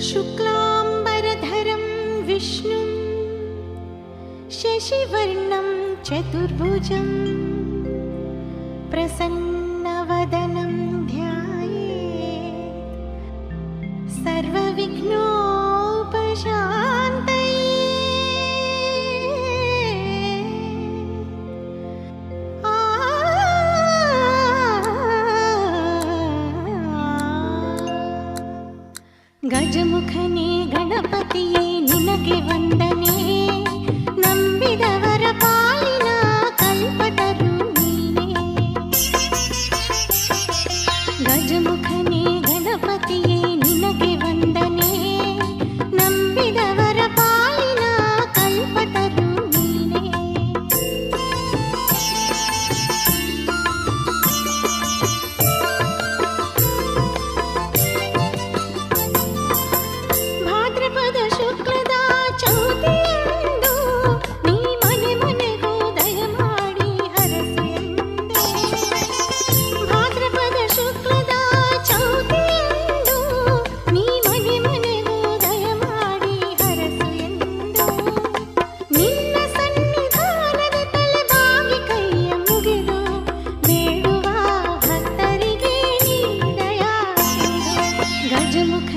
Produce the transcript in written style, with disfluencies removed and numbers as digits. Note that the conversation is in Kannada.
शुक्लाम्बरधरं विष्णुं शशिवर्णं चतुर्भुजं प्रसन्नवदनं ध्यायेत् सर्वविघ्नोपशान्तये। ಗಜಮುಖನೇ ಗಣಪತಿಯೇ ನಿನಗೆ ವಂದನೆ, ನಂಬಿದವರ ಪಾಲಿನ ಕಲ್ಪತರು ನೀನೇ. ಗಜಮುಖನೇ ಗಣಪತಿಯೇ ನಿನಗೆ ವಂದನೆ, ನಂಬಿದವರ ಪಾಲಿನ ಕಲ್ಪತರು ನೀನೇ. ಭಾದ್ರಪದ ಶುಕ್ಲದ ಚೌತಿಯಂದು ನೀ ಮನೆ ಮನೆಗೂ ದಯಮಾಡಿ ಹರಸು ಎಂದೆ. ಭಾದ್ರಪದ ಶುಕ್ಲದ ಚೌತಿಯಂದು ನೀ ಮನೆ ಮನೆಗೂ ದಯಮಾಡಿ ಹರಸು ಎಂದು ನಿನ್ನ ಸನ್ನಿಧಾನದ ತಲೆ ಬಾಗಿ ಕೈಯ ಮುಗಿದು ಬೇಡುವ ಭಕ್ತರಿಗೆ ನೀ ದಯಾ. ಗಜಮುಖ